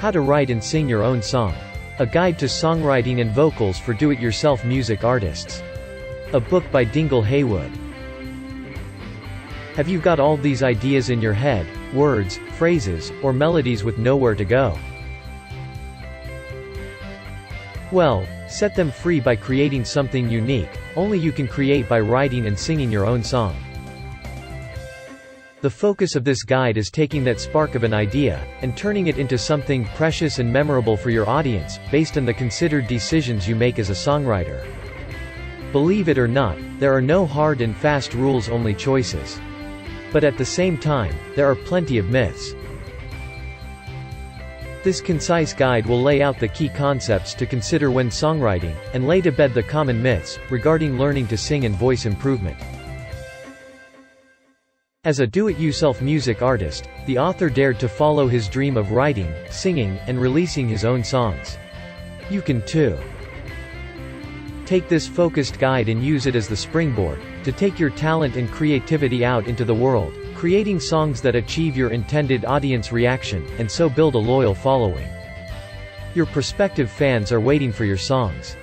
How to Write and Sing Your Own Song. A Guide to Songwriting and Vocals for Do-It-Yourself Music Artists. A book by Dingle Haywood. Have you got all these ideas in your head, words, phrases, or melodies with nowhere to go? Well, set them free by creating something unique, only you can create by writing and singing your own song. The focus of this guide is taking that spark of an idea, and turning it into something precious and memorable for your audience, based on the considered decisions you make as a songwriter. Believe it or not, there are no hard and fast rules, only choices. But at the same time, there are plenty of myths. This concise guide will lay out the key concepts to consider when songwriting, and lay to bed the common myths regarding learning to sing and voice improvement. As a do-it-yourself music artist, the author dared to follow his dream of writing, singing, and releasing his own songs. You can too. Take this focused guide and use it as the springboard to take your talent and creativity out into the world, creating songs that achieve your intended audience reaction, and so build a loyal following. Your prospective fans are waiting for your songs.